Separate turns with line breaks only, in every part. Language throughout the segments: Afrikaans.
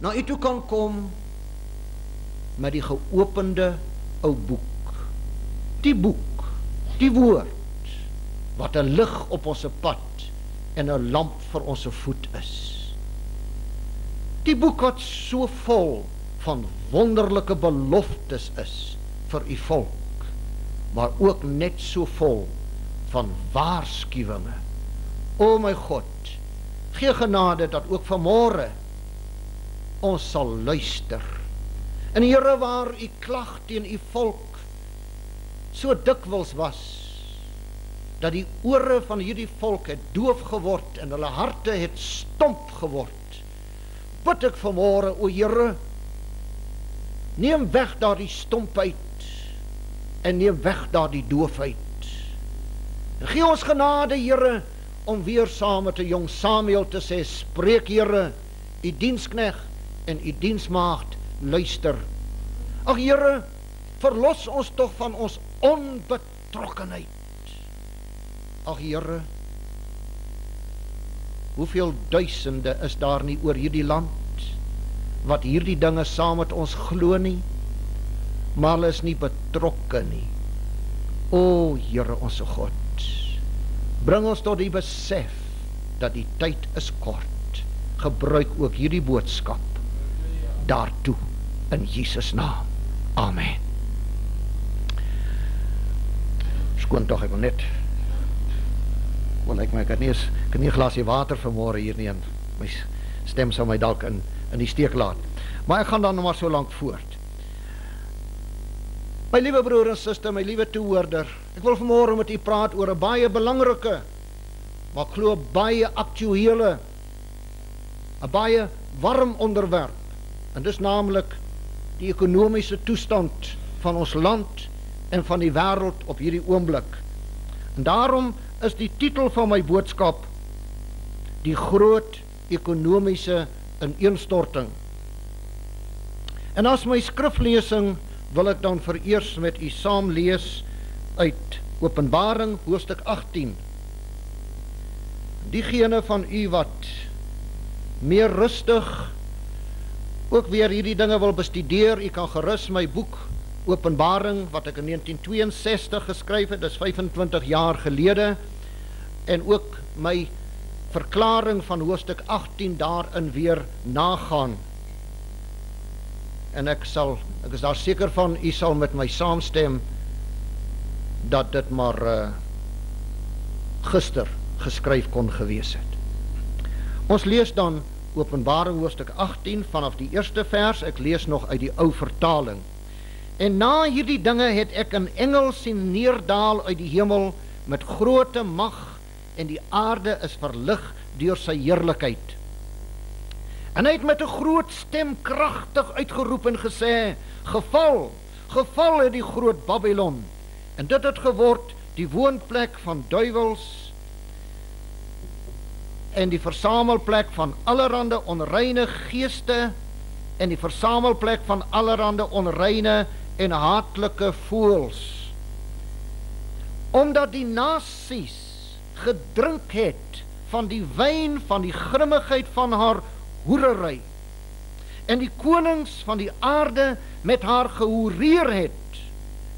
na u toe kan kom met die geopende ou boek. Die boek, die woord, wat 'n lig op ons pad en 'n lamp vir ons voet is. Die boek wat so vol van wonderlike beloftes is vir u volk, maar ook net so vol van waarskuwinge. O my God, gee genade dat ook vanmôre ons sal luister. En Here, waar u klag teen u volk so dikwels was, dat die ore van hierdie volk het doof geword en hulle harte het stomp geword, bid ek vanmôre, o Here, neem weg daardie stompheid en neem weg daardie doofheid. En gee ons genade, Here, om weer saam met 'n jong Samuel te sê, spreek Here, u dienskneg en u diensmaagd luister. Ag Here, verlos ons tog van ons onbetrokkenheid. Ag Here, hoeveel duisende is daar nie oor hierdie land wat hierdie dinge saam met ons glo nie, maar hulle is nie betrokke nie. O Here ons God, bring ons tot die besef dat die tyd is kort. Gebruik ook hierdie boodskap daartoe in Jesus naam. Amen. Skoon tog, ek wil net ek kan nie 'n glasie water vanmôre hier nie, en my stem sou my dalk in die steek laat. Maar ek gaan dan nog maar so lank voort. My liewe broer en suster, my liewe toehoorder, ek wil vanmôre met u praat oor 'n baie belangrike, maar ek glo baie aktuele, 'n baie warm onderwerp. En dis naamlik die ekonomiese toestand van ons land en van die wêreld op hierdie oomblik. En daarom is die titel van my boodskap die groot ekonomiese ineenstorting. En as my skriflesing wil ek dan vereers met u saam lees uit Openbaring hoofstuk 18. Diegene van u wat meer rustig ook weer hierdie dinge wil bestudeer, u kan gerus my boek Openbaring, wat ek in 1962 geskryf het, dis 25 jaar gelede, en ook my verklaring van hoofstuk 18 daarin weer nagaan. En ek is daar seker van, u sal met my saamstem, dat dit maar gister geskryf kon gewees het. Ons lees dan Openbaring hoofstuk 18 vanaf die eerste vers, ek lees nog uit die ou vertaling. En na hierdie dinge het ek 'n engel sien neerdaal uit die hemel met groote mag, en die aarde is verlig deur sy heerlikheid. En hy het met 'n groot stem kragtig uitgeroep en gesê, geval, geval het die groot Babylon, en dit het geword die woonplek van duiwels en die versamelplek van allerhande onreine geeste en die versamelplek van allerhande onreine en haatlike voëls. Omdat die nasies gedrink het van die wyn van die grimmigheid van haar hoerery, en die konings van die aarde met haar gehoereer het,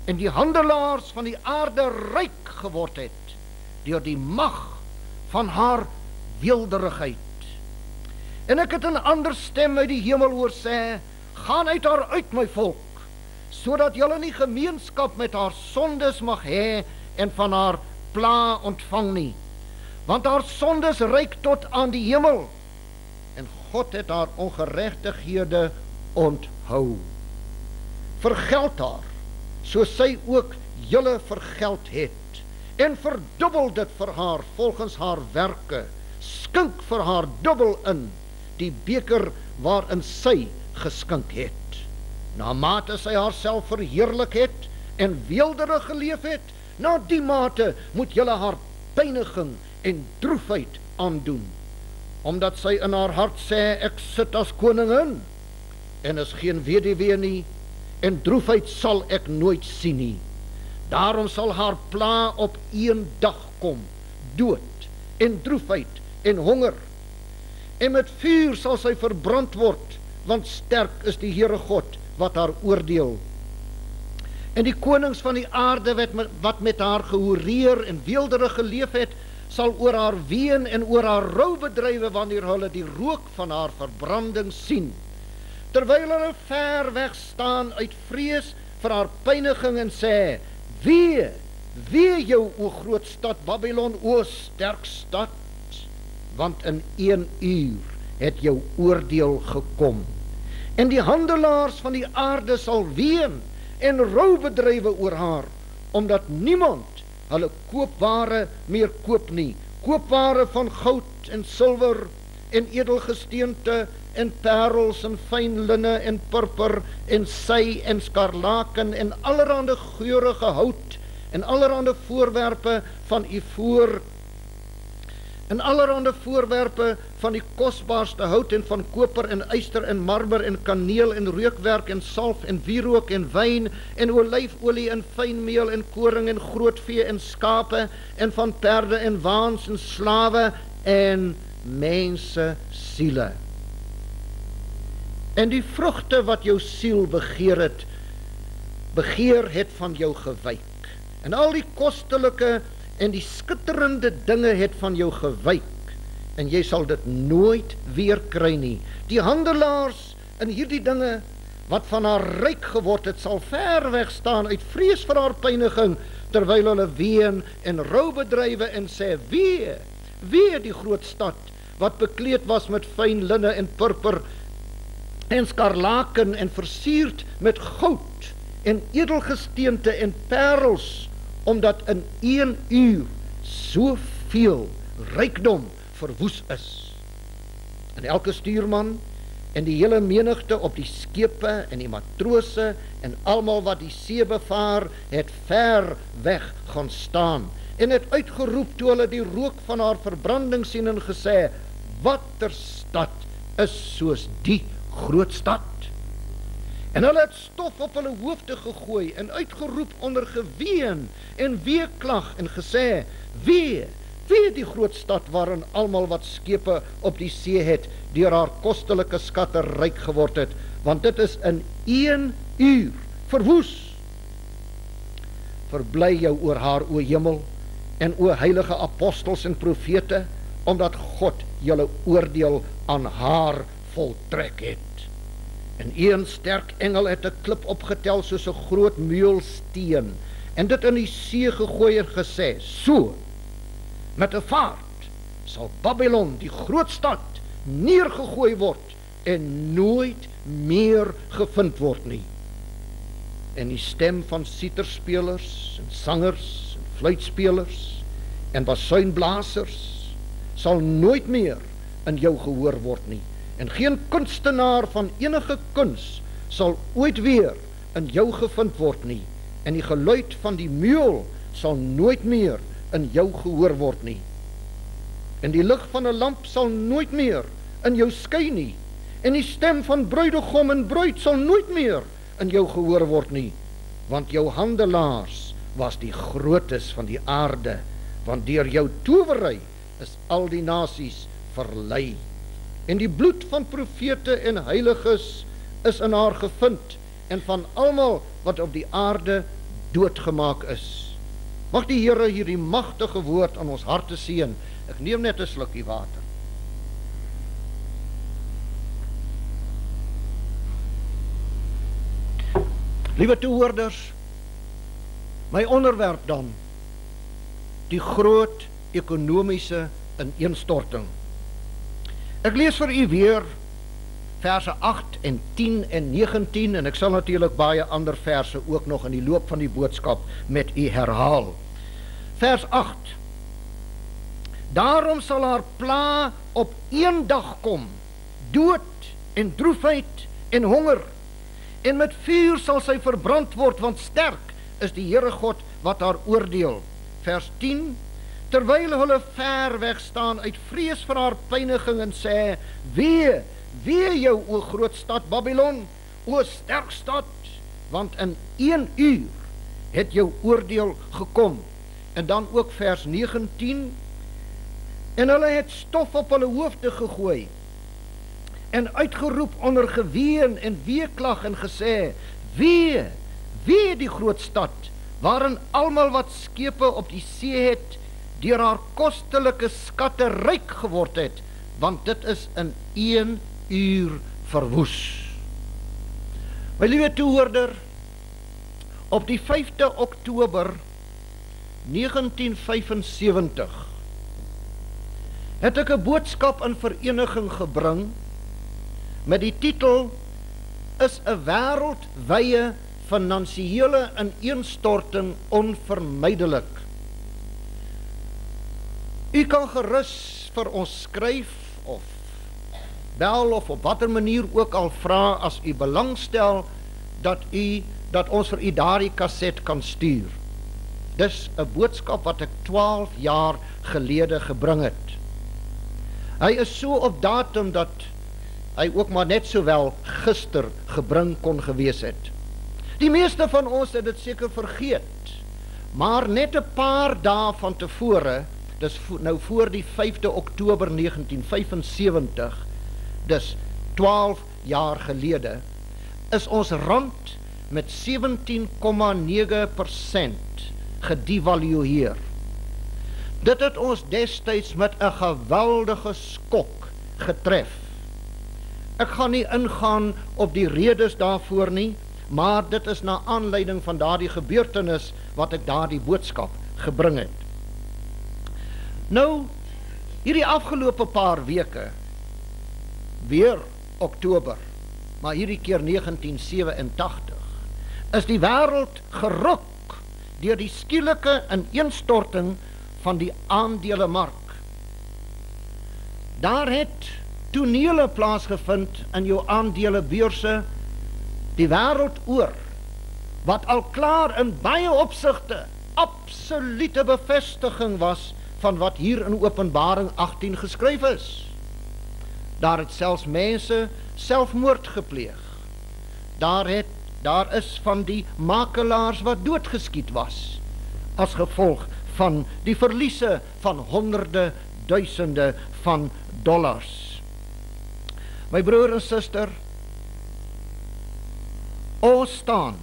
en die handelaars van die aarde ryk geword het, deur die mag van haar weelderigheid. En ek het 'n ander stem uit die hemel hoor sê, gaan uit haar uit, my volk, sodat julle nie gemeenskap met haar sondes mag hê en van haar pla ontvang nie, want haar sondes reik tot aan die hemel, en God het haar ongeregtighede onthou. Vergeld haar, so sy ook julle vergeld het, en verdubbel dit vir haar volgens haar werke, skink vir haar dubbel in die beker waarin sy geskink het. Na mate sy haarself verheerlik het en weelderig geleef het, na die mate moet julle haar pyniging en droefheid aandoen, omdat sy in haar hart sê, ek sit as koningin, en is geen weduwee nie, en droefheid sal ek nooit sien nie. Daarom sal haar pla op een dag kom, dood en droefheid en honger, en met vuur sal sy verbrand word, want sterk is die Here God wat haar oordeel. En die konings van die aarde wat met haar gehoereer en weelderig geleef het, sal oor haar ween en oor haar rou bedrywe wanneer hulle die rook van haar verbranding sien. Terwyl hulle ver weg staan uit vrees vir haar pyniging en sê, wee jou o groot stad Babylon, o sterk stad, want in 1 uur het jou oordeel gekom. En die handelaars van die aarde sal ween en rou bedrywe oor haar, omdat niemand hulle koopware meer koop nie. Koopware van goud en silwer en edelgesteente en parels en fyn linne en purper en sy en skarlaken en allerhande geurende hout en allerhande voorwerpe van ivoor en allerhande voorwerpe van die kosbaarste hout en van koper en yster en marmer en kaneel en reukwerk en salf en wierook en wyn en olyfolie en fynmeel en koring en grootvee en skape en van perde en waans en slawe en mense siele. En die vrugte wat jou siel begeer het van jou gewyk. En al die kostelike en die skitterende dinge het van jou gewyk. En jy sal dit nooit weer kry nie. Die handelaars in hierdie dinge wat van haar ryk geword het, sal ver weg staan uit vrees vir haar pyniging, terwyl hulle ween en rou bedrywe en sê, wee die groot stad, wat bekleed was met fyn linne en purper en skarlaken en versierd met goud en edelgesteente en parels, omdat in 1 uur soveel rykdom verwoes is. En elke stuurman en die hele menigte op die skepe en die matrose en almal wat die see bevaar, het ver weg gaan staan en het uitgeroep toe hulle die rook van haar verbranding sien en gesê, watter stad is soos die groot stad? En hulle het stof op hulle hoofde gegooi en uitgeroep onder geween en weeklag en gesê, wee die groot stad waarin almal wat skepe op die see het, deur haar kostelike skatte ryk geword het, want dit is in 1 uur verwoes. Verbly jou oor haar, o hemel, en o heilige apostels en profete, omdat God julle oordeel aan haar voltrek het. En een sterk engel het 'n klip opgetel soos 'n groot meulsteen, en dit in die see gegooi en gesê, so, met 'n vaart sal Babylon, die groot stad, neergegooi word en nooit meer gevind word nie. En die stem van siterspelers en sangers en fluitspelers en basuinblasers sal nooit meer in jou gehoor word nie. En geen kunstenaar van enige kuns sal ooit weer in jou gevind word nie. En die geluid van die meul sal nooit meer in jou gehoor word nie. En die lig van 'n lamp sal nooit meer in jou skyn nie. En die stem van bruidegom en bruid sal nooit meer in jou gehoor word nie. Want jou handelaars was die grootes van die aarde, want deur jou towery is al die nasies verlei. En die bloed van profete en heiliges is in haar gevind, en van almal wat op die aarde doodgemaak is. Mag die Here hierdie magtige woord aan ons harte seën. Ek neem net 'n slukkie water. Liewe toehoorders, my onderwerp dan, die groot ekonomiese ineenstorting. Ek lees vir u weer verse 8 en 10 en 19, en ek sal natuurlik baie ander verse ook nog in die loop van die boodskap met u herhaal. Vers 8. Daarom sal haar pla op een dag kom, dood en droefheid en honger, en met vuur sal sy verbrand word, want sterk is die Here God wat haar oordeel. Vers 10. Terwyl hulle ver weg staan uit vrees vir haar pyniging en sê, wee jou o groot stad Babylon, o sterk stad, want in 1 uur het jou oordeel gekom. En dan ook vers 19. En hulle het stof op hulle hoofde gegooi en uitgeroep onder geween en weeklag en gesê, wee die groot stad, waarin almal wat skepe op die see het, deur haar kostelike skatte ryk geword het, want dit is in 1 uur verwoes. My liewe toehoorder, op die 5de Oktober 1975 het ek 'n boodskap in vereniging gebring met die titel Is 'n wêreldwye finansiële ineenstorting onvermydelik. U kan gerus vir ons skryf of bel of op watter manier ook al vra as u belangstel dat ons vir u daardie kaset kan stuur. Dis 'n boodskap wat ek 12 jaar gelede gebring het. Hy is so op datum dat hy ook maar net sowel gister gebring kon gewees het. Die meeste van ons het dit seker vergeet, maar net 'n paar dae van tevore, dis nou voor die 5de Oktober 1975, dis 12 jaar gelede, is ons rand met 17,9% gedevalueer. Dit het ons destyds met 'n geweldige skok getref. Ek gaan nie ingaan op die redes daarvoor nie, maar dit is na aanleiding van daardie gebeurtenis wat ek daardie boodskap gebring het. Nou, hierdie afgelope paar weke, weer Oktober, maar hierdie keer 1987, is die wêreld geruk deur die skielike ineenstorting van die aandelemark. Daar het tonele plaasgevind in jou aandelebeurse die wêreld oor, wat al klaar in baie opsigte absolute bevestiging was van wat hier in Openbaring 18 geskryf is. Daar het selfs mense selfmoord gepleeg. Daar is van die makelaars wat doodgeskiet was, as gevolg van die verliese van honderde duisende van dollars. My broer en suster, ons staan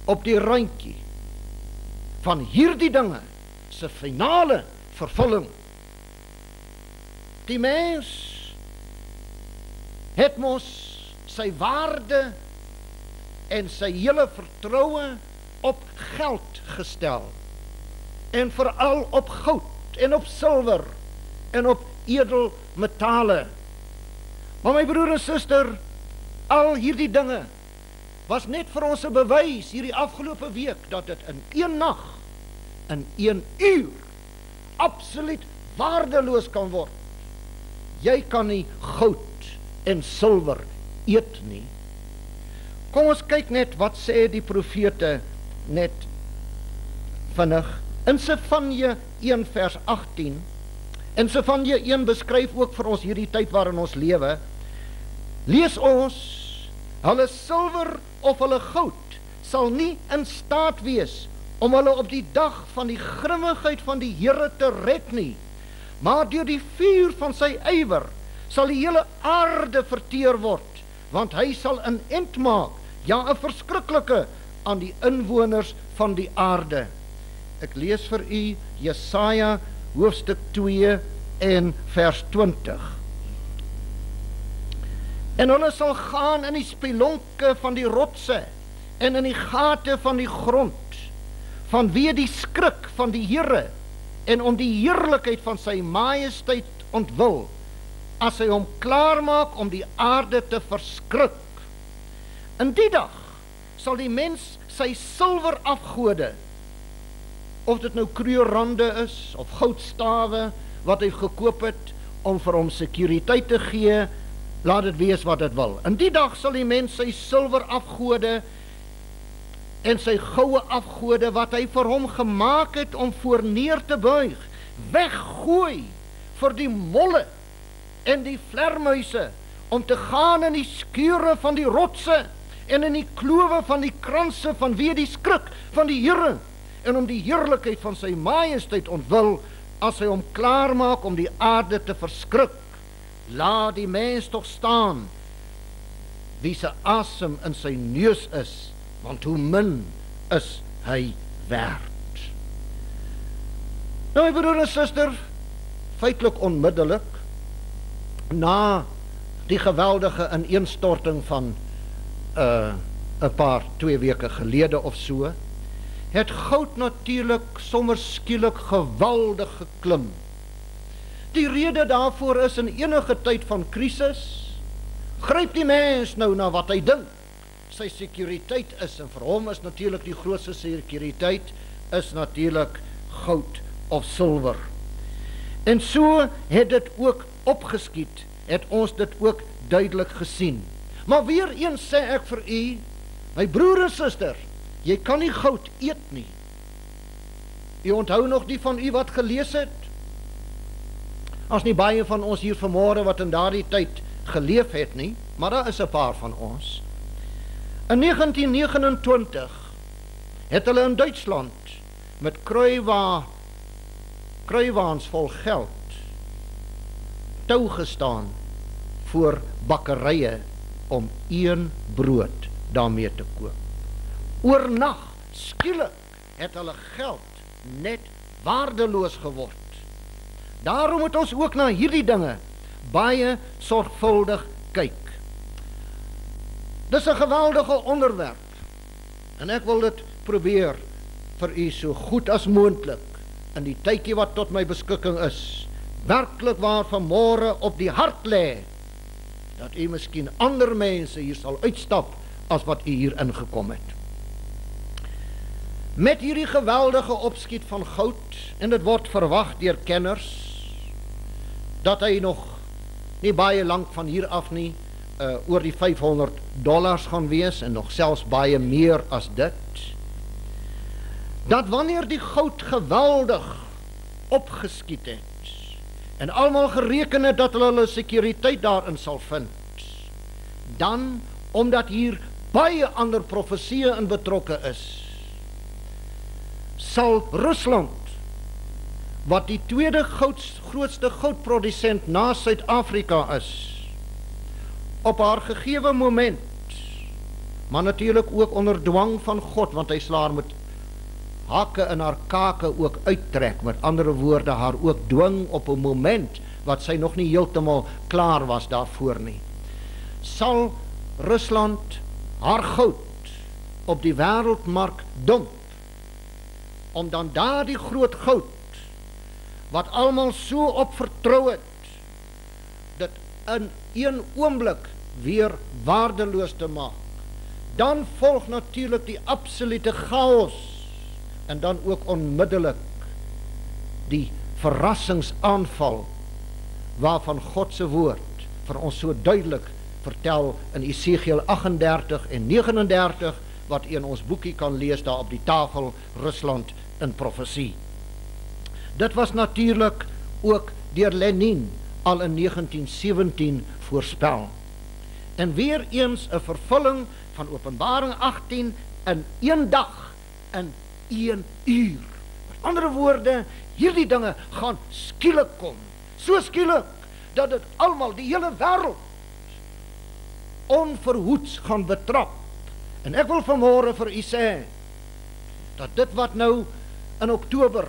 op die randjie van hierdie dinge se finale vervulling. Die mens het mos sy waarde en sy hele vertroue op geld gestel, en veral op goud en op silwer en op edelmetale. Maar my broer en suster, al hierdie dinge was net vir ons 'n bewys hierdie afgelope week dat dit in 1 nag, in 1 uur absoluut waardeloos kan word. Jy kan nie goud en silwer eet nie. Kom ons kyk net wat sê die profete net vinnig. In Sefanja 1 vers 18, en Sefanja 1 beskryf ook vir ons hierdie tyd waarin ons lewe, lees ons, hulle silwer of hulle goud sal nie in staat wees om hulle op die dag van die grimmigheid van die Here te red nie, maar deur die vuur van sy ywer sal die hele aarde verteer word, want hy sal 'n end maak, ja 'n verskriklike, aan die inwoners van die aarde. Ek lees vir u Jesaja hoofstuk 2 en vers 20. En hulle sal gaan in die spelonke van die rotse en in die gate van die grond, vanweë die skrik van die Here en om die heerlikheid van sy majesteit ontwil, as hy hom klaarmaak om die aarde te verskrik. In die dag sal die mens sy silwer afgode, of dit nou kreurrande is, of goudstawe, wat hy gekoop het, om vir hom sekuriteit te gee, laat dit wees wat dit wil. In die dag sal die mens sy silwer afgode, en sy goue afgode, wat hy vir hom gemaak het, om voor neer te buig, weggooi, vir die molle, en die vlermuise, om te gaan in die skure van die rotse, en in die klowe van die kranse, vanweë die skrik van die Here, en om die heerlikheid van sy majesteit ontwil, as hy hom klaarmaak om die aarde te verskrik. laat die mens toch staan, wie se asem in sy neus is, want hoe min is hy werd. Nou my broer en suster, feitlik onmiddellik, na die geweldige ineenstorting van 2 weke gelede of so, het goud natuurlik sommer skielik geweldig geklim. Die rede daarvoor is in enige tyd van krisis, gryp die mens nou na wat hy dink sy sekuriteit is, en vir hom is natuurlik die grootste sekuriteit is natuurlik goud of silwer. En so het dit ook opgeskiet, het ons dit ook duidelik gesien. Maar weer eens sê ek vir u, my broer en suster, jy kan nie goud eet nie. U onthou nog die van u wat gelees het? As nie baie van ons hier vanmôre wat in daardie tyd geleef het nie, maar daar is 'n paar van ons. In 1929 het hulle in Duitsland met kruiwaans vol geld tou gestaan voor bakkerye om 1 brood daarmee te koop. Oornag, skielik, het hulle geld net waardeloos geword. Daarom moet ons ook na hierdie dinge baie sorgvuldig kyk. Dis 'n geweldige onderwerp, en ek wil dit probeer vir u so goed as moontlik in die tydjie wat tot my beskikking is, werklik waar vanmôre op die hart lê, dat u miskien ander mense hier sal uitstap as wat u hier ingekom het. Met hierdie geweldige opskiet van goud, en dit word verwag deur kenners, dat hy nog nie baie lank van hier af nie, oor die $500 gaan wees, en nog selfs baie meer as dit, dat wanneer die goud geweldig opgeskiet het, en almal gereken het dat hulle sekuriteit daarin sal vind, dan, omdat hier baie ander profesieë in betrokke is, sal Rusland, wat die tweede grootste goudprodusent na Suid-Afrika is, op haar gegewe moment, maar natuurlik ook onder dwang van God, want hy sal haar met hakke in haar kake ook uittrek, met andere woorde haar ook dwing op 'n moment wat sy nog nie heeltemal klaar was daarvoor nie, sal Rusland haar goud op die wêreldmark dump, om dan daardie groot goud wat almal so op vertrou het, dit in een oomblik weer waardeloos te maak. Dan volg natuurlik die absolute chaos, en dan ook onmiddellik die verrassingsaanval waarvan God se woord vir ons so duidelik vertel in Esegiel 38 en 39, wat in ons boekie kan lees daar op die tafel, Rusland in profesie. Dit was natuurlik ook deur Lenin al in 1917 voorspel. En weer eens 'n vervulling van Openbaring 18 in 1 dag, in 1 uur. Met andere woorde, hierdie dinge gaan skielik kom. So skielik, dat dit almal, die hele wêreld, onverhoeds gaan betrap. En ek wil vanmôre vir u sê, dat dit wat nou in Oktober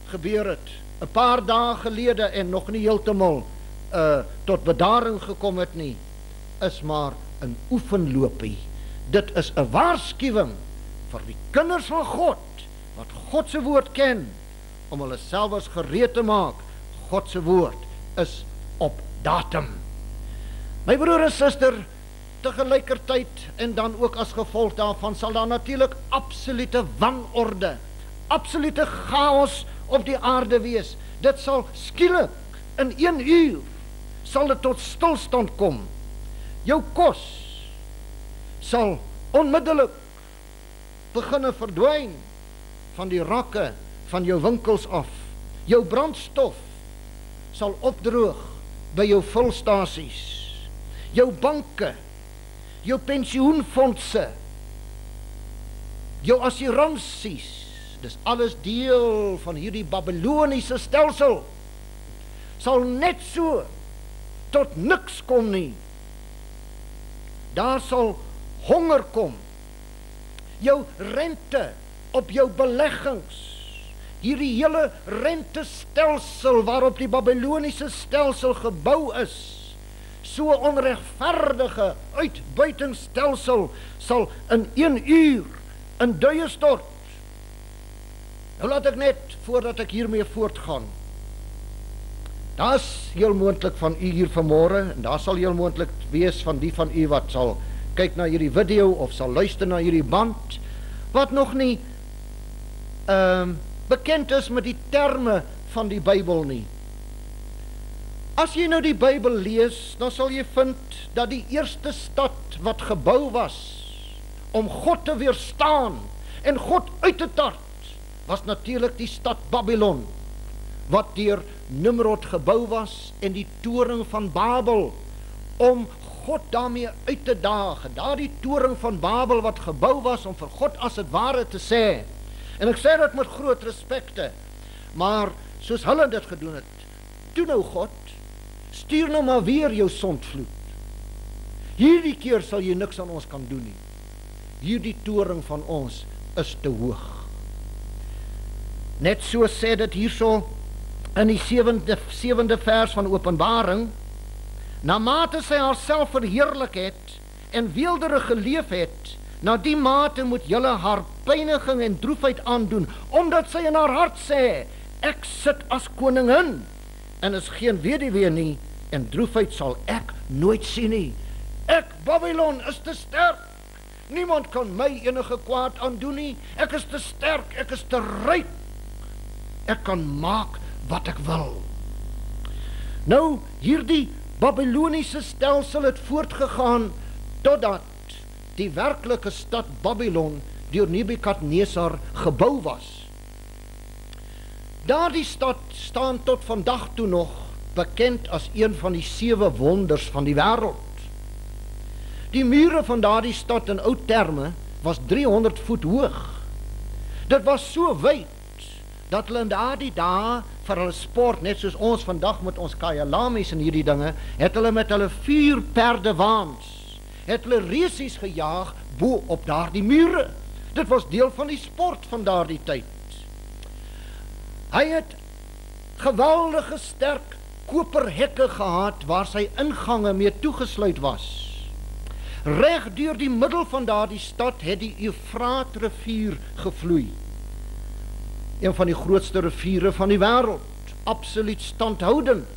gebeur het, 'n paar dae gelede en nog nie heeltemal tot bedaring gekom het nie, is maar 'n oefenloopie. Dit is 'n waarskuwing vir die kinders van God, wat God se woord ken, om hulle selfs gereed te maak. God se woord is op datum. My broer en suster, tegelykertyd en dan ook as gevolg daarvan sal daar natuurlik absolute wanorde, absolute chaos op die aarde wees. Dit sal skielik in 1 uur sal dit tot stilstand kom. Jou kos sal onmiddellik beginne verdwyn van die rakke van jou winkels af. Jou brandstof sal opdroog by jou vulstasies. Jou banke, jou pensioenfondse, jou assuransies, dis alles deel van hierdie Babyloniese stelsel, sal net so tot niks kom nie. Daar sal honger kom. Jou rente op jou beleggings, hierdie hele rentestelsel waarop die Babyloniese stelsel gebou is, so onregverdige uitbuitingsstelsel sal in 1 uur in duie stort. Nou laat ek net, voordat ek hiermee voortgaan, daar is heel moontlik van u hier vanmôre, en daar sal heel moontlik wees van die van u wat sal kyk na hierdie video, of sal luister na hierdie band, wat nog nie bekend is met die terme van die Bybel nie. As jy nou die Bybel lees, dan sal jy vind dat die eerste stad wat gebou was om God te weerstaan en God uit te tart, was natuurlik die stad Babylon, wat deur Nimrod gebou was, en die toring van Babel, om God daarmee uit te daag. Daardie toring van Babel wat gebou was om vir God as het ware te sê, en ek sê dit met groot respekte, maar soos hulle dit gedoen het, toe nou God, stuur nou maar weer jou sondvloed. Hierdie keer sal jy niks aan ons kan doen nie. Hierdie toring van ons is te hoog. Net so sê dit hierso in die 7de vers van Openbaring, na mate sy haarself verheerlik het en weelderig geleef het, na die mate moet julle haar pyniging en droefheid aandoen, omdat sy in haar hart sê, ek sit as koningin, en is geen weduwee nie, en droefheid sal ek nooit sien nie. Ek, Babylon, is te sterk. Niemand kan my enige kwaad aandoen nie. Ek is te sterk, ek is te ryk. Ek kan maak wat ek wil. Nou, hierdie Babyloniese stelsel het voortgegaan totdat die werklike stad Babylon deur Nebukadnesar gebou was. Daardie stad staan tot vandag toe nog bekend as een van die 7 wonders van die wêreld. Die mure van daardie stad in ou terme was 300 voet hoog. Dit was so wyd dat hulle in daardie dae vir hulle sport, net soos ons vandag met ons Kyalamies en hierdie dinge, het hulle met hulle 4 perdewaans, het hulle resies gejaag bo op daardie mure. Dit was deel van die sport van daardie tyd. Hy het geweldige sterk koperhekke gehad waar sy ingange mee toegesluit was. Reg deur die middel van daardie stad het die Eufraatrivier gevloei. Een van die grootste riviere van die wêreld, absoluut standhoudend.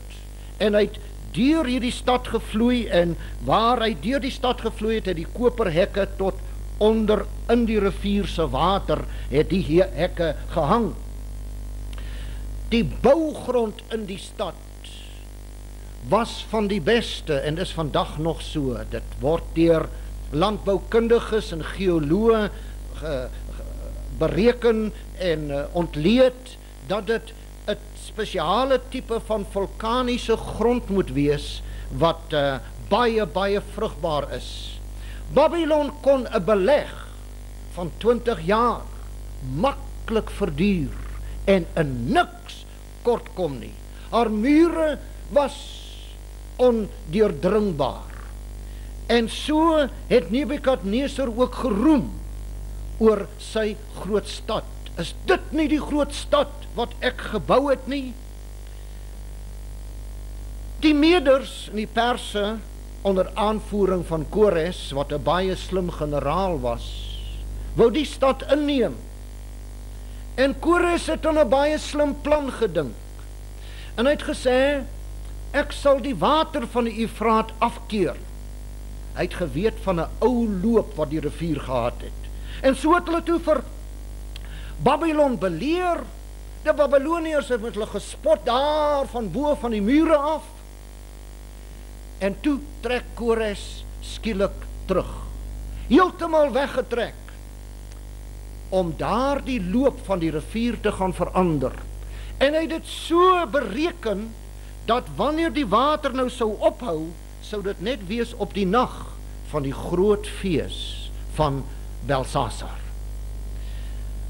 En hy het deur hierdie stad gevloei, en waar hy deur die stad gevloei het, het die koperhekke tot onder in die rivier se water, het die hekke gehang. Die bougrond in die stad was van die beste, en is vandag nog so. Dit word deur landboukundiges en geoloë bereken en ontleed dat dit 'n spesiale tipe van vulkaniese grond moet wees wat baie vrugbaar is. Babylon kon 'n beleg van 20 jaar maklik verduur en in niks kort kom nie. Haar mure was ondeurdringbaar. En so het Nebukadnesar ook geroem oor sy groot stad. Is dit nie die groot stad wat ek gebou het nie? Die Meders en die Perse onder aanvoering van Kores, wat 'n baie slim generaal was, wou die stad inneem. En Kores het aan 'n baie slim plan gedink. En hy het gesê, ek sal die water van die Eufraat afkeer. Hy het geweet van 'n ou loop wat die rivier gehad het. En so het hulle toe vir Babylon beleer. Die Babyloniërs het met hulle gespot daar van bo van die mure af. En toe trek Kores skielik terug. Heeltemal weggetrek. Om daar die loop van die rivier te gaan verander. En hy het dit so bereken dat wanneer die water nou sou ophou, sou dit net wees op die nag van die groot fees van Belsasar.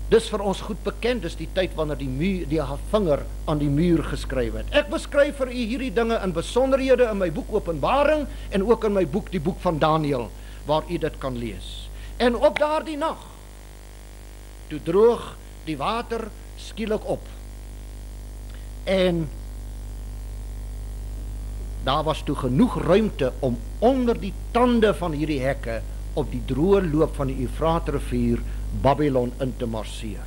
Dis vir ons goed bekend, dis die tyd wanneer die vinger aan die muur geskryf het. Ek beskryf vir u hierdie dinge in besonderhede in my boek Openbaring en ook in my boek, die boek van Daniël, waar u dit kan lees. En op daardie nag, toe droog die water skielik op. En daar was toe genoeg ruimte om onder die tande van hierdie hekke op die droë loop van die Eufraatrivier Babylon in te marseer.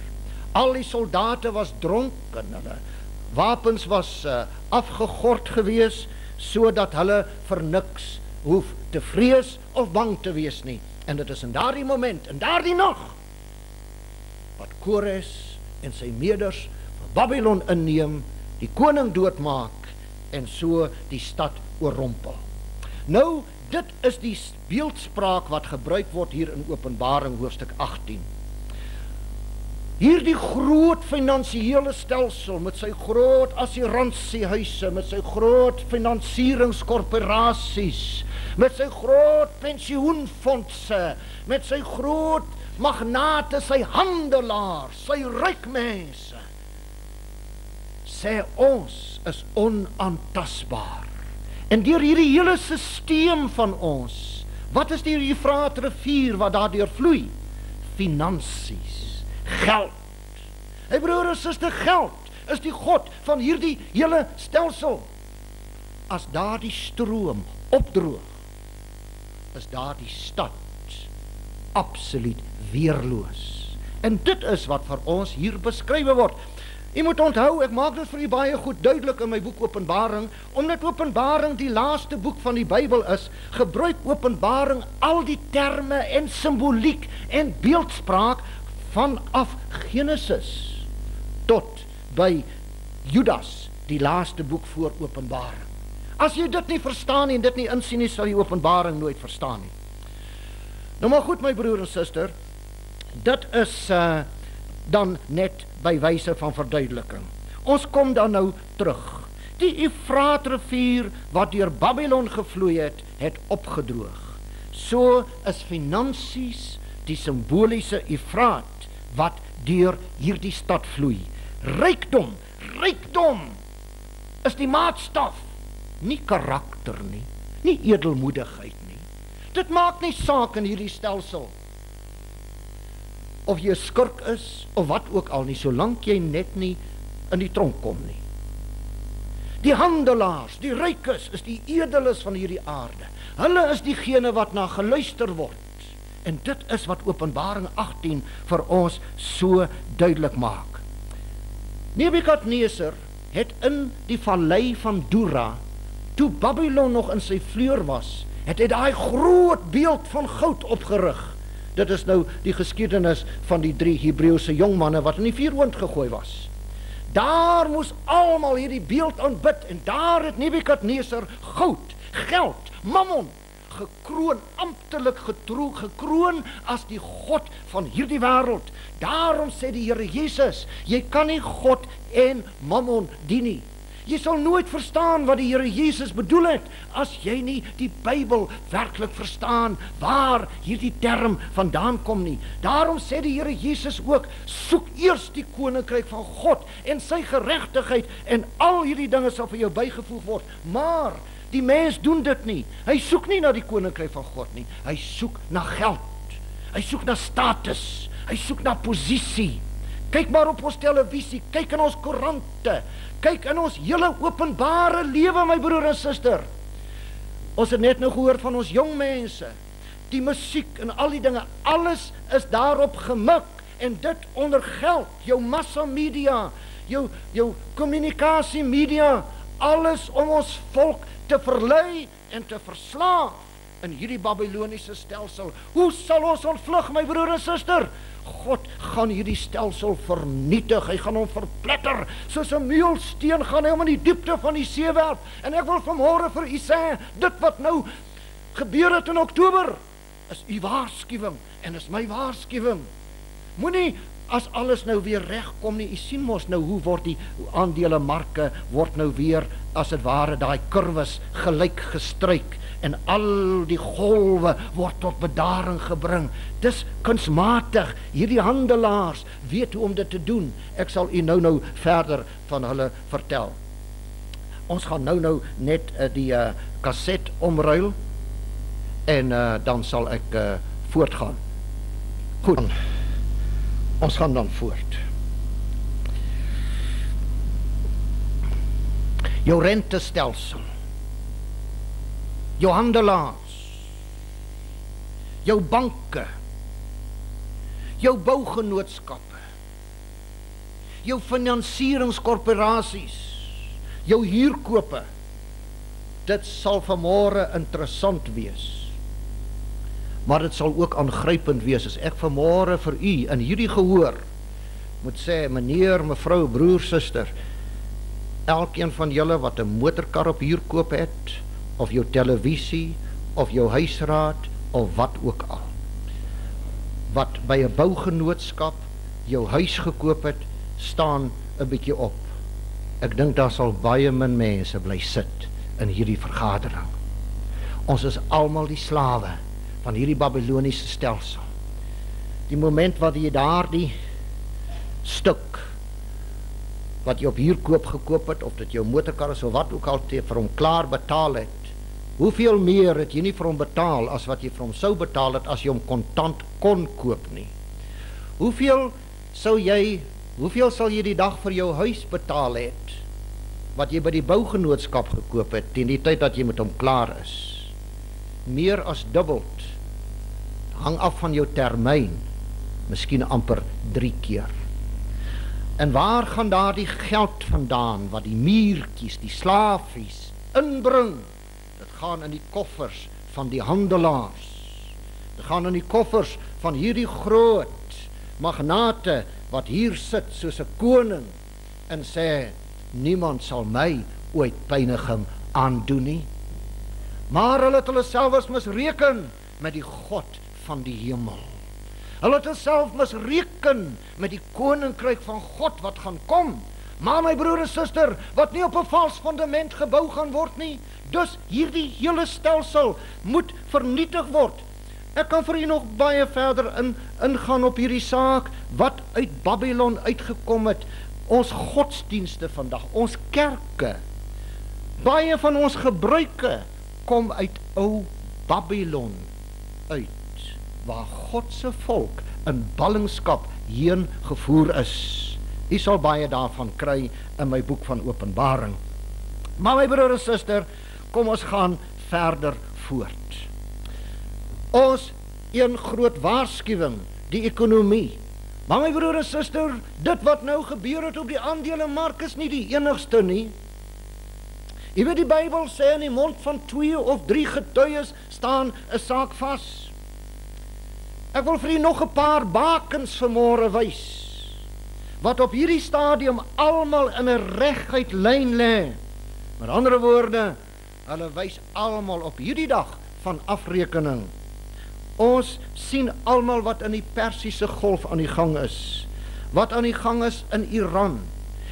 Al die soldate was dronk en hulle wapens was afgegord gewees, sodat hulle vir niks hoef te vrees of bang te wees nie. En dit is in daardie moment, in daardie nag, wat Kores en sy meders van Babylon inneem, die koning doodmaak en so die stad oorrompel. Nou, dit is die beeldspraak wat gebruik word hier in Openbaring hoofstuk 18. Hierdie groot finansiële stelsel met sy groot assuransiehuise, met sy groot finansieringskorporasies, met sy groot pensioenfondse, met sy groot magnate, sy handelaars, sy ryk mense, sê ons is onaantastbaar. En deur hierdie hele sisteem van ons, wat is die Eufraatrivier wat daardeur vloei? Finansies, geld. Hey broer en suster, geld is die God van hierdie hele stelsel. As daardie stroom opdroog, is daardie stad absoluut weerloos. En dit is wat vir ons hier beskrywe word. U moet onthou, ek maak dit vir u baie goed duidelik in my boek Openbaring, omdat Openbaring die laaste boek van die Bybel is, gebruik Openbaring al die terme en simboliek en beeldspraak vanaf Genesis tot by Judas, die laaste boek voor Openbaring. As jy dit nie verstaan nie en dit nie insien nie, sal jy Openbaring nooit verstaan nie. Nou maar goed, my broer en suster, dit is dan net by wyse van verduideliking. Ons kom dan nou terug. Die Eufraatrivier wat deur Babylon gevloei het, het opgedroog. So is finansies die simboliese Eufraat wat deur hierdie stad vloei. Rykdom is die maatstaf, nie karakter nie, nie edelmoedigheid nie. Dit maak nie saak in hierdie stelsel of jy 'n skurk is, of wat ook al nie, solank jy net nie in die tronk kom nie. Die handelaars, die rykes, is die edeles van hierdie aarde. Hulle is diegene wat na geluister word. En dit is wat Openbaring 18 vir ons so duidelik maak. Nebukadneser het in die vallei van Dura, toe Babylon nog in sy vleur was, het hy daai groot beeld van goud opgerig. Dit is nou die geskiedenis van die 3 Hebreëse jongmanne wat in die vuurhoond gegooi was. Daar moes almal hierdie beeld aanbid en daar het Nebukadneser goud, geld, mammon gekroon, amptelik gekroon as die God van hierdie wêreld. Daarom sê die Here Jesus, jy kan nie God en mammon dien nie. Jy sal nooit verstaan wat die Here Jesus bedoel het, as jy nie die Bybel werklik verstaan, waar hierdie term vandaan kom nie. Daarom sê die Here Jesus ook, soek eers die koninkryk van God en sy geregtigheid, en al hierdie dinge sal vir jou bygevoeg word. Maar die mens doen dit nie. Hy soek nie na die koninkryk van God nie. Hy soek na geld. Hy soek na status. Hy soek na posisie. Kyk maar op ons televisie, kyk in ons koerante, kyk in ons hele openbare lewe, my broer en suster. Ons het net nou gehoor van ons jong mense, die musiek en al die dinge, alles is daarop gemik, en dit onder geld, jou massamedia, jou kommunikasiemedia, alles om ons volk te verlei en te verslaaf in hierdie Babyloniese stelsel. Hoe sal ons ontvlug, my broer en suster? God gaan hierdie stelsel vernietig, hy gaan hom verpletter, soos 'n meulsteen gaan hy hom in die diepte van die see werp. En ek wil vanmôre vir u sê, dit wat nou gebeur het in Oktober, is u waarskuwing, en is my waarskuwing. Moenie as alles nou weer regkom nie, jy sien mos nou hoe word die aandelemarke word nou weer as het ware daai kurwes gelyk gestryk en al die golwe word tot bedaring gebring. Dis kunsmatig. Hierdie handelaars weet hoe om dit te doen. Ek sal u nou verder van hulle vertel. Ons gaan nou net die kaset omruil en dan sal ek voortgaan. Goed. Ons gaan dan voort. Jou rentestelsel, jou handelaars, jou banke, jou bougenootskappe, jou finansieringskorporasies, jou huurkope, dit sal vanmôre interessant wees. Maar dit sal ook aangrypend wees as ek vanmôre vir u in hierdie gehoor moet sê, meneer, mevrou, broer, suster, elkeen van julle wat 'n motorkar op huurkoop het, of jou televisie, of jou huisraad, of wat ook al, wat by 'n bougenootskap jou huis gekoop het, staan 'n bietjie op. Ek dink daar sal baie min mense bly sit in hierdie vergadering. Ons is almal die slawe van hierdie Babyloniese stelsel. Die moment wat jy daardie stuk wat jy op huurkoop gekoop het, of dit jou motorkar is of wat ook al, vir hom klaar betaal het, hoeveel meer het jy nie vir hom betaal as wat jy vir hom sou betaal het as jy hom kontant kon koop nie? Hoeveel sal jy die dag vir jou huis betaal het wat jy by die bougenootskap gekoop het teen die tyd dat jy met hom klaar is? Meer as dubbel. Hang af van jou termyn, miskien amper 3 keer. En waar gaan daar die geld vandaan wat die muurtjies, die slafies inbring? Dit gaan in die koffers van die handelaars. Dit gaan in die koffers van hierdie groot magnate wat hier sit soos 'n koning en sê, niemand sal my ooit pyniging aandoen nie. Maar hulle het hulle selfs misreken met die God van die hemel. Hulle het self misreken met die koninkryk van God wat gaan kom. Maar my broer en suster, wat nie op 'n vals fundament gebou gaan word nie, dus hierdie hele stelsel moet vernietig word. Ek kan vir u nog baie verder ingaan op hierdie saak, wat uit Babylon uitgekom het. Ons godsdienste vandag, ons kerke, baie van ons gebruike kom uit ou Babylon uit, waar God se volk in ballingskap heen gevoer is. U sal baie daarvan kry in my boek van Openbaring. Maar my broer en suster, kom ons gaan verder voort. Ons een groot waarskuwing, die ekonomie. Maar my broer en suster, dit wat nou gebeur het op die aandelemark is nie die enigste nie. Jy weet die Bybel sê in die mond van 2 of 3 getuies staan 'n saak vas. Ek wil vir u nog 'n paar bakens vanmôre wys, wat op hierdie stadium almal in 'n reguit lyn lê. Met ander woorde, hulle wys almal op hierdie dag van afrekening. Ons sien almal wat in die Persiese Golf aan die gang is, wat aan die gang is in Iran,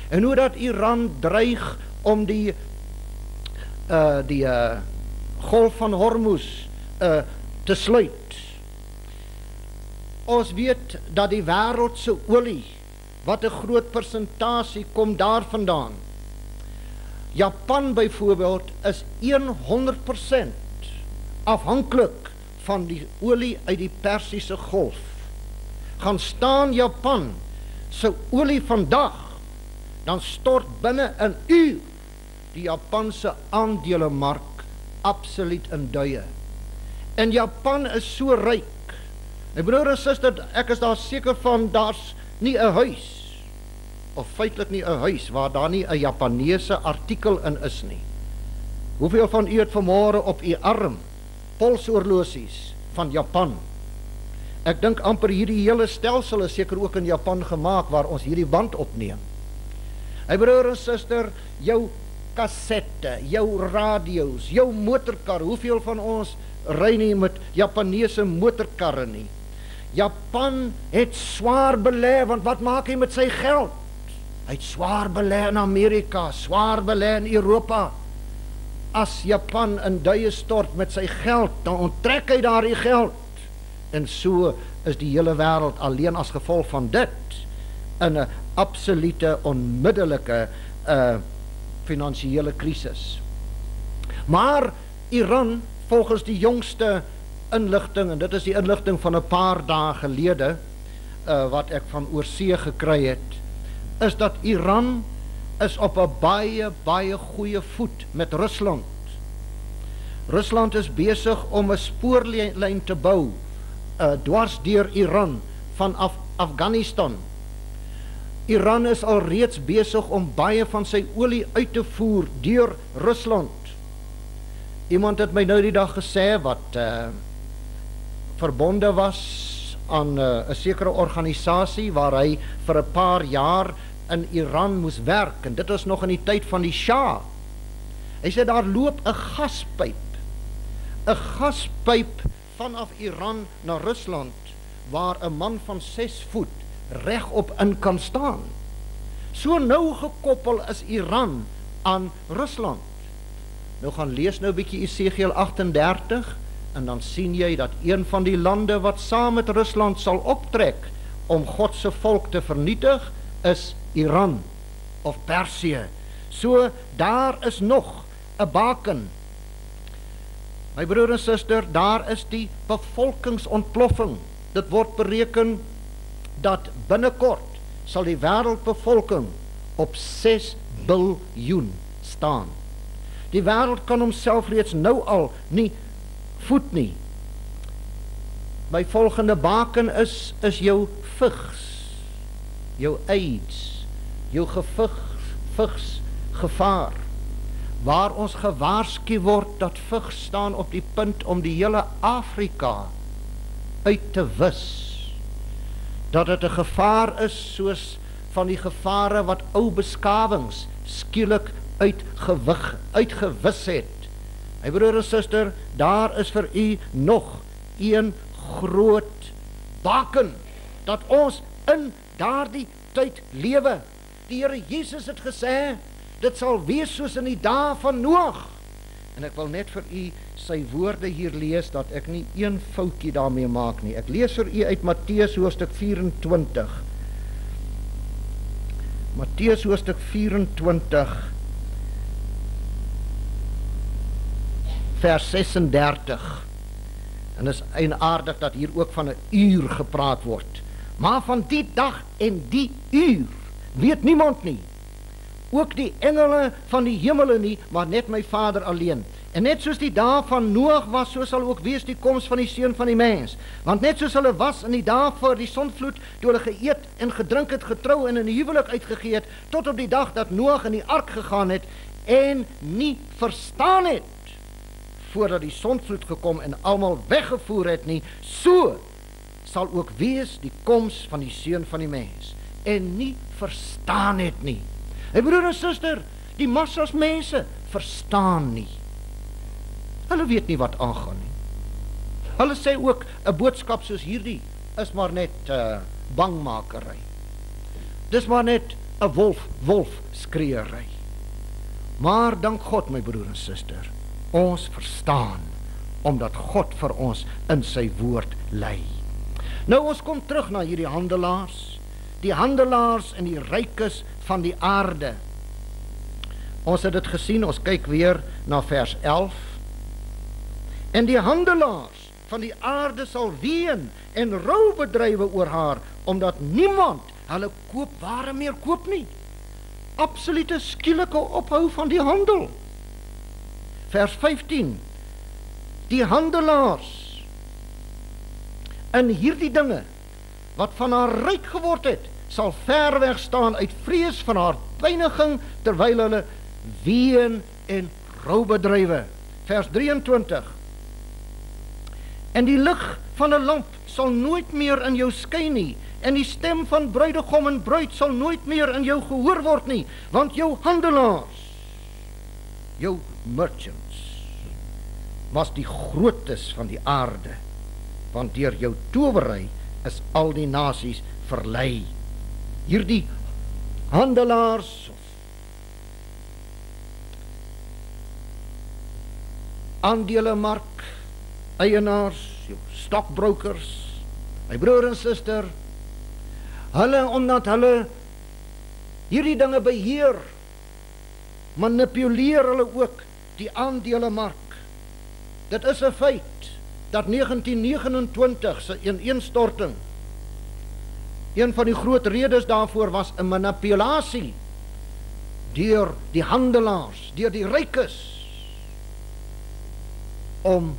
en hoe dat Iran dreig om die Golf van Hormuz te sluit. Ons weet dat die wêreldse olie, wat 'n groot persentasie kom daarvandaan. Japan byvoorbeeld is 100% afhanklik van die olie uit die Persiese Golf. Gaan staan Japan se olie vandag, dan stort binne 'n uur die Japanse aandelemark absoluut in duie. En Japan is so ryk. My broer en suster, ek is daar seker van, daar's nie 'n huis, of feitelik nie 'n huis, waar daar nie 'n Japaneese artikel in is nie. Hoeveel van u het vanmôre op u arm polshorlosies van Japan? Ek dink amper hierdie hele stelsel is seker ook in Japan gemaak, waar ons hierdie band opneem. My broer en suster, jou kassette, jou radio's, jou motorkar, hoeveel van ons ry nie met Japaneese motorkarre nie? Japan het swaar belê, want wat maak hy met sy geld? Hy het swaar belê in Amerika, swaar belê in Europa. As Japan in duie stort met sy geld, dan onttrek hy daardie geld. En so is die hele wêreld alleen as gevolg van dit in 'n absolute onmiddellike finansiële krisis. Maar Iran, volgens die jongste inligting, en dit is die inligting van 'n paar dae gelede wat ek van oorsee gekry het, is dat Iran is op 'n baie goeie voet met Rusland. Rusland is besig om 'n spoorlyn te bou dwars deur Iran vanaf Afghanistan. Iran is al reeds besig om baie van sy olie uit te voer deur Rusland. Iemand het my nou die dag gesê wat verbonde was aan 'n sekere organisasie waar hy vir 'n paar jaar in Iran moes werk, en dit was nog in die tyd van die Shah. Hy sê daar loop 'n gaspyp vanaf Iran na Rusland, waar 'n man van 6 voet regop in kan staan. So nou gekoppel is Iran aan Rusland. Nou gaan lees nou 'n bietjie Esegiel 38, en dan sien jy dat een van die lande wat saam met Rusland sal optrek om God se volk te vernietig, is Iran of Persië. So daar is nog 'n baken. My broer en suster, daar is die bevolkingsontploffing. Dit word bereken dat binnekort sal die wêreldbevolking op 6 biljoen staan. Die wêreld kan homself reeds nou al nie voed nie. My volgende baken is jou vigs, jou AIDS, jou vigsgevaar, waar ons gewaarsku word dat vigs staan op die punt om die hele Afrika uit te wis. Dat dit 'n gevaar is soos van die gevare wat ou beskawings skielik uitgewis het. My broer en suster, daar is vir u nog een groot baken, dat ons in daardie tyd lewe. Die Here Jesus het gesê, dit sal wees soos in die dae van Noag. En ek wil net vir u sy woorde hier lees, dat ek nie een foutjie daarmee maak nie. Ek lees vir u uit Matteus hoofstuk 24. Matteus hoofstuk 24, vers 36. En is eienaardig dat hier ook van 'n uur gepraat word. Maar van die dag en die uur weet niemand nie. Ook die engele van die hemele nie, maar net my Vader alleen. En net soos die dae van Noag was, so sal ook wees die koms van die Seun van die Mens. Want net soos hulle was in die dae voor die sondvloed, toe hulle geëet en gedrink het, getrou en in 'n huwelik uitgegee het, tot op die dag dat Noag in die ark gegaan het en nie verstaan het voordat die sondvloed gekom en almal weggevoer het nie, so sal ook wees die koms van die Seun van die Mens. En nie verstaan het nie. Hey broer en suster, die massas mense verstaan nie. Hulle weet nie wat aangaan nie. Hulle sê ook 'n boodskap soos hierdie is maar net bangmakery. Dis maar net 'n wolf skreeuery. Maar dank God, my broer en suster, ons verstaan, omdat God vir ons in sy woord lei. Nou ons kom terug na hierdie handelaars, die handelaars en die rykes van die aarde. Ons het dit gesien, ons kyk weer na vers 11. En die handelaars van die aarde sal ween en rou bedrywe oor haar, omdat niemand hulle koopware meer koop nie. Absolute skielike ophou van die handel. Vers 15. Die handelaars in hierdie dinge wat van haar ryk geword het, sal ver weg staan uit vrees van haar pyniging, terwyl hulle ween en rou bedrywe. Vers 23. En die lig van 'n lamp sal nooit meer in jou skyn nie, en die stem van bruidegom en bruid sal nooit meer in jou gehoor word nie, want jou handelaars, jou merchants, was die grootes van die aarde, want deur jou towery is al die nasies verlei. Hierdie handelaars, aandelemark, eienaars, stockbrokers, my broer en suster, hulle, omdat hulle hierdie dinge beheer, manipuleer hulle ook die aandelemark. Dit is 'n feit, dat 1929 se ineenstorting, een van die groot redes daarvoor was 'n manipulasie deur die handelaars, deur die rykes, om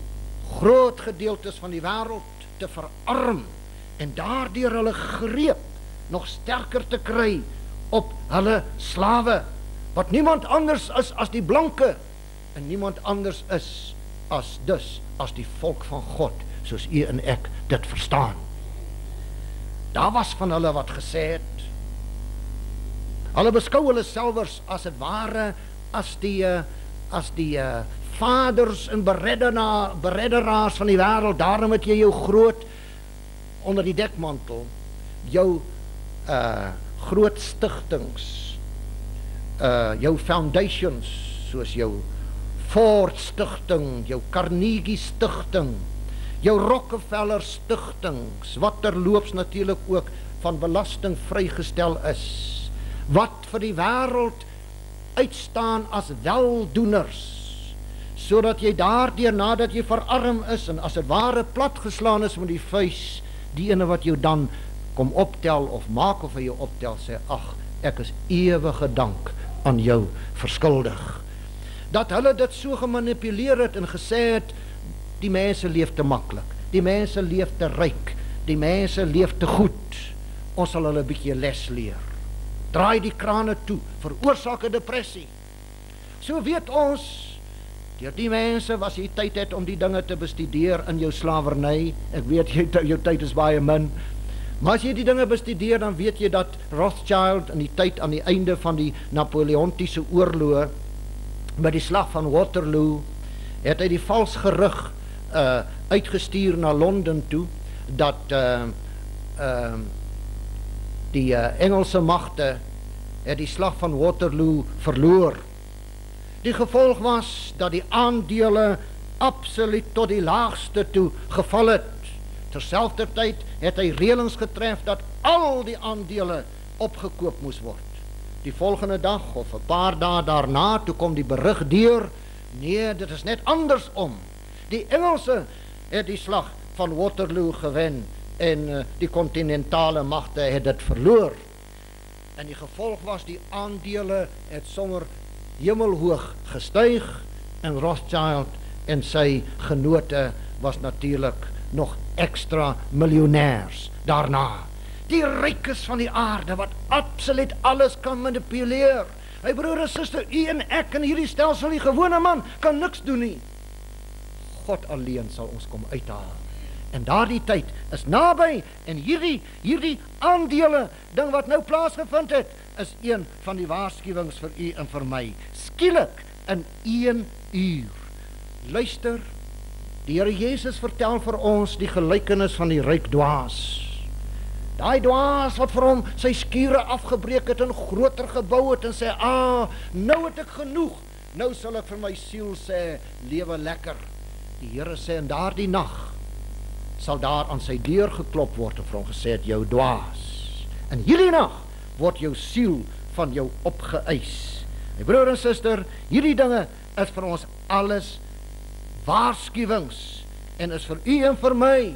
groot gedeeltes van die wêreld te verarm en daardeur hulle greep nog sterker te kry op hulle slawe, wat niemand anders is as die blanke en niemand anders is as die volk van God, soos u en ek dit verstaan. Daar was van hulle wat gesê het, hulle beskou hulle selfs as het ware as die vaders en beredderaars van die wêreld. Daarom het jy jou groot onder die dekmantel, jou groot stigtings, jou foundations, soos jou Ford Stichting, jou Carnegie Stichting, jou Rockefeller Stichtings, wat terloops natuurlik ook van belasting vrygestel is, wat vir die wêreld uitstaan as weldoeners, sodat jy daardeur, nadat jy verarm is en as het ware platgeslaan is met die vuis, die ene wat jou dan kom optel of maak of hy jou optel, sê, ag, ek is ewige dank aan jou verskuldig. Dat hulle dit so gemanipuleer het en gesê het, die mense leef te maklik, die mense leef te ryk, die mense leef te goed, ons sal hulle 'n bietjie les leer. Draai die krane toe, veroorsaak 'n depressie. So weet ons, deur die mense was jy tyd het om die dinge te bestudeer in jou slawerny. Ek weet jou tyd is baie min, maar as jy die dinge bestudeer, dan weet jy dat Rothschild in die tyd aan die einde van die Napoleontiese oorloë, by die slag van Waterloo, het hy die vals gerug uitgestuur na Londen toe, dat die Engelse magte het die slag van Waterloo verloor. Die gevolg was dat die aandele absoluut tot die laagste toe geval het. Terselfdertyd het hy reëlings getref dat al die aandele opgekoop moes word. Die volgende dag of 'n paar dae daarna, toe kom die berig deur, nee, dit is net andersom. Die Engelse het die slag van Waterloo gewen en die kontinentale magte het dit verloor. En die gevolg was, die aandele het sommer hemelhoog gestyg en Rothschild en sy genote was natuurlik nog extra miljonairs daarna. Die rykes van die aarde wat absoluut alles kan manipuleer. My broer en suster, u en ek in hierdie stelsel, die gewone man, kan niks doen nie. God alleen sal ons kom uithaal. En daardie tyd is naby en hierdie aandele ding wat nou plaasgevind het, is een van die waarskuwings vir u en vir my. Skielik in 1 uur. Luister, die Here Jesus vertel vir ons die gelykenis van die ryk dwaas. Daai dwaas wat vir hom sy skure afgebreek het en groter gebou het en sê, nou het ek genoeg, nou sal ek vir my siel sê, lewe lekker. Die Here sê, in daardie nag sal daar aan sy deur geklop word en vir hom gesê het, jou dwaas, in hierdie nag word jou siel van jou opgeëis. My broer en suster, hierdie dinge is vir ons alles waarskuwings en is vir u en vir my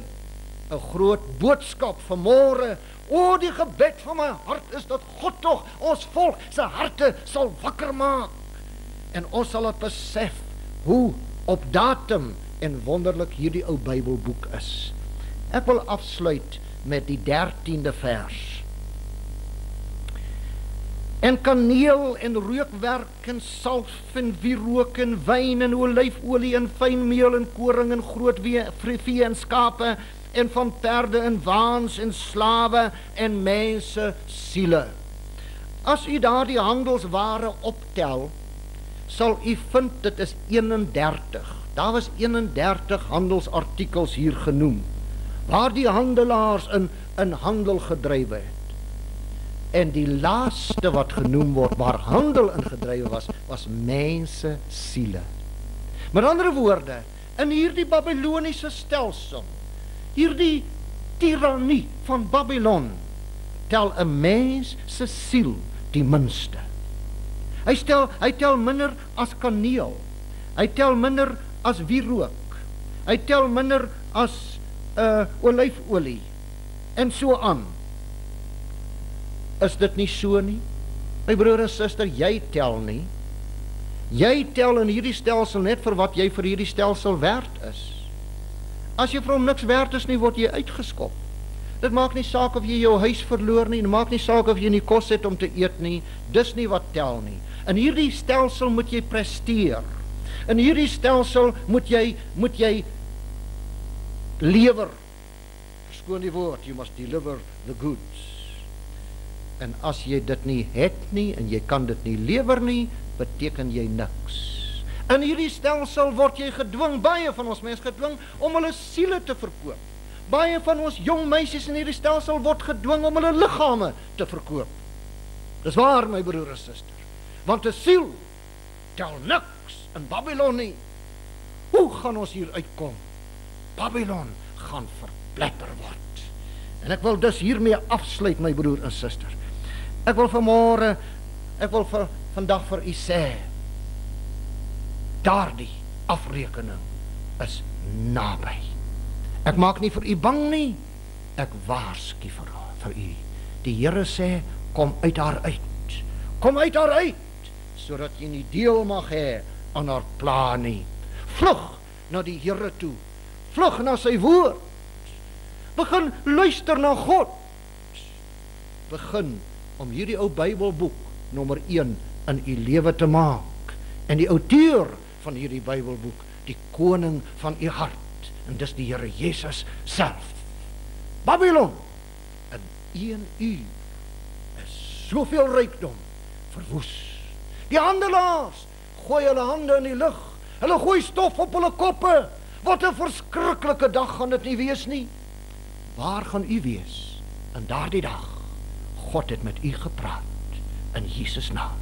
'n groot boodskap vanmôre. O, die gebed van my hart is dat God tog ons volk se harte sal wakker maak en ons sal het besef hoe op datum en wonderlik hierdie ou Bybelboek is. Ek wil afsluit met die 13de vers. En kaneel en reukwerk en salf en wierook en wyn en olyfolie en fynmeel en koring en groot vee en skape en van perde en waans en slawe en mense siele. As u daardie handelsware optel, sal u vind dit is 31. Daar was 31 handelsartikels hier genoem. waar die handelaars in handel gedrywe het. En die laaste wat genoem word, waar handel in gedrywe was mense siele. Met ander woorde, in hierdie Babyloniese stelsel, hierdie tirannie van Babylon, tel 'n mens se siel die minste. Hy tel minder as kaneel, hy tel minder as wierook, hy tel minder as olyfolie, en so aan. Is dit nie so nie? My broer en suster, jy tel nie. Jy tel in hierdie stelsel net vir wat jy vir hierdie stelsel werd is. As jy vir hom niks werd is nie, word jy uitgeskop. Dit maak nie saak of jy jou huis verloor nie, dit maak nie saak of jy nie kos het om te eet nie, dis nie wat tel nie. In hierdie stelsel moet jy presteer. In hierdie stelsel moet jy lewer. Verskoon die woord, you must deliver the goods. En as jy dit nie het nie, en jy kan dit nie lewer nie, beteken jy niks. In hierdie stelsel word jy gedwing, baie van ons mense gedwing, om hulle siele te verkoop. Baie van ons jong meisies in hierdie stelsel word gedwing om hulle liggame te verkoop. Dis waar, my broer en suster. Want 'n siel tel niks in Babylon nie. Hoe gaan ons hier uitkom? Babylon gaan verpletter word. En ek wil dus hiermee afsluit, my broer en suster. Ek wil vandag vir u sê, daardie afrekening is naby. Ek maak nie vir u bang nie, ek waarsku vir u. Die Here sê, kom uit haar uit. Kom uit haar uit, sodat jy nie deel mag hê aan haar plan nie. Vlug na die Here toe. Vlug na sy woord. Begin luister na God. Begin om hierdie ou Bybelboek nommer 1 in u lewe te maak. En die outeur van hierdie Bybelboek, die koning van u hart, en dis die Here Jesus self. Babylon, in 1 uur is soveel rykdom verwoes. Die handelaars gooi hulle hande in die lug, hulle gooi stof op hulle koppe. Wat 'n verskriklike dag gaan dit nie wees nie. Waar gaan u wees in daardie dag? God het met u gepraat in Jesus naam.